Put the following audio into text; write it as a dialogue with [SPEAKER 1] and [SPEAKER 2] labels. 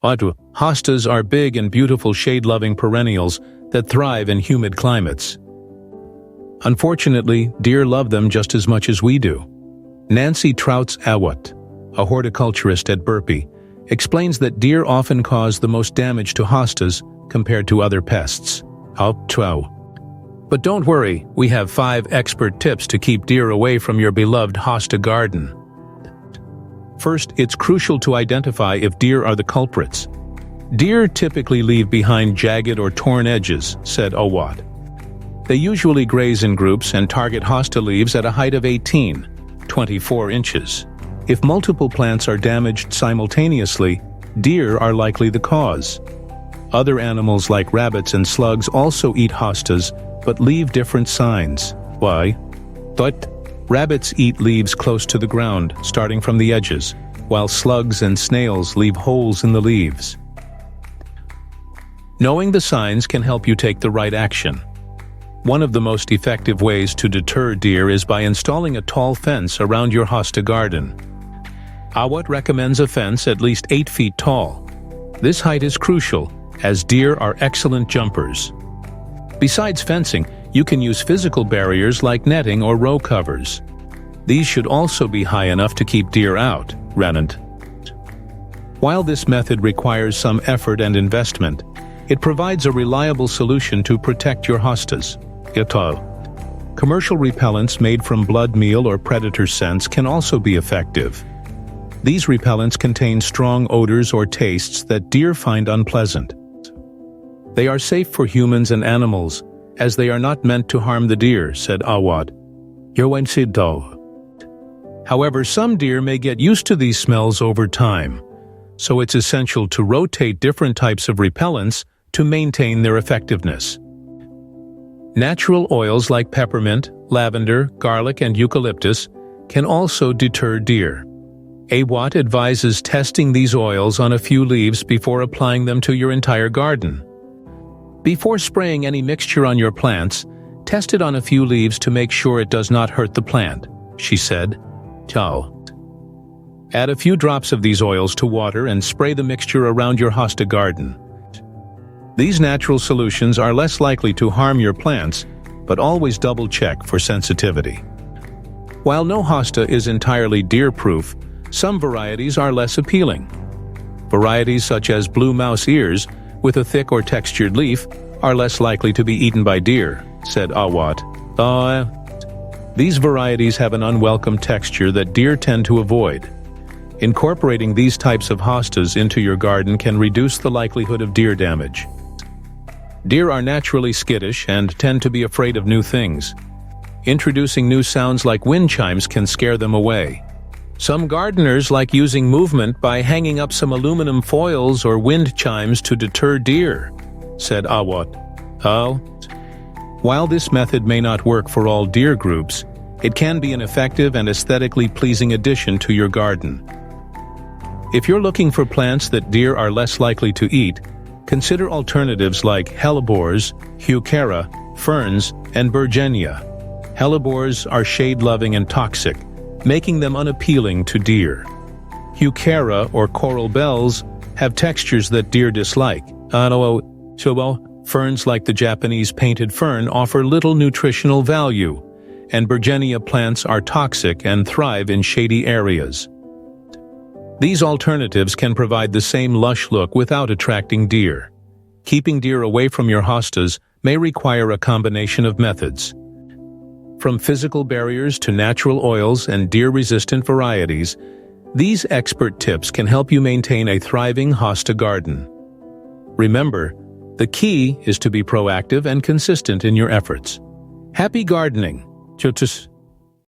[SPEAKER 1] Hostas are big and beautiful shade-loving perennials that thrive in humid climates. Unfortunately, deer love them just as much as we do. Nancy Trouts-Awat, a horticulturist at Burpee, explains that deer often cause the most damage to hostas compared to other pests. But don't worry, we have 5 expert tips to keep deer away from your beloved hosta garden. First, it's crucial to identify if deer are the culprits. Deer typically leave behind jagged or torn edges, said Awat. They usually graze in groups and target hosta leaves at a height of 24 inches. If multiple plants are damaged simultaneously, deer are likely the cause. Other animals like rabbits and slugs also eat hostas, but leave different signs. Why? But rabbits eat leaves close to the ground, starting from the edges, while slugs and snails leave holes in the leaves. Knowing the signs can help you take the right action. One of the most effective ways to deter deer is by installing a tall fence around your hosta garden. Awat recommends a fence at least 8 feet tall. This height is crucial, as deer are excellent jumpers. Besides fencing, you can use physical barriers like netting or row covers. These should also be high enough to keep deer out. While this method requires some effort and investment, it provides a reliable solution to protect your hostas. Commercial repellents made from blood meal or predator scents can also be effective. These repellents contain strong odors or tastes that deer find unpleasant. They are safe for humans and animals, as they are not meant to harm the deer, said Awat. However, some deer may get used to these smells over time, so it's essential to rotate different types of repellents to maintain their effectiveness. Natural oils like peppermint, lavender, garlic, and eucalyptus can also deter deer. Awat advises testing these oils on a few leaves before applying them to your entire garden. Before spraying any mixture on your plants, test it on a few leaves to make sure it does not hurt the plant, she said. Add a few drops of these oils to water and spray the mixture around your hosta garden. These natural solutions are less likely to harm your plants, but always double-check for sensitivity. While no hosta is entirely deer-proof, some varieties are less appealing. Varieties such as blue mouse ears, with a thick or textured leaf, are less likely to be eaten by deer, said Awat. These varieties have an unwelcome texture that deer tend to avoid. Incorporating these types of hostas into your garden can reduce the likelihood of deer damage. Deer are naturally skittish and tend to be afraid of new things. Introducing new sounds like wind chimes can scare them away. Some gardeners like using movement by hanging up some aluminum foils or wind chimes to deter deer, said Awat. While this method may not work for all deer groups, it can be an effective and aesthetically pleasing addition to your garden. If you're looking for plants that deer are less likely to eat, consider alternatives like hellebores, heuchera, ferns, and Bergenia. Hellebores are shade-loving and toxic, making them unappealing to deer. Heuchera or coral bells have textures that deer dislike. Ferns like the Japanese painted fern offer little nutritional value, and Bergenia plants are toxic and thrive in shady areas. These alternatives can provide the same lush look without attracting deer. Keeping deer away from your hostas may require a combination of methods. From physical barriers to natural oils and deer-resistant varieties, these expert tips can help you maintain a thriving hosta garden. Remember, the key is to be proactive and consistent in your efforts. Happy gardening! Chotus.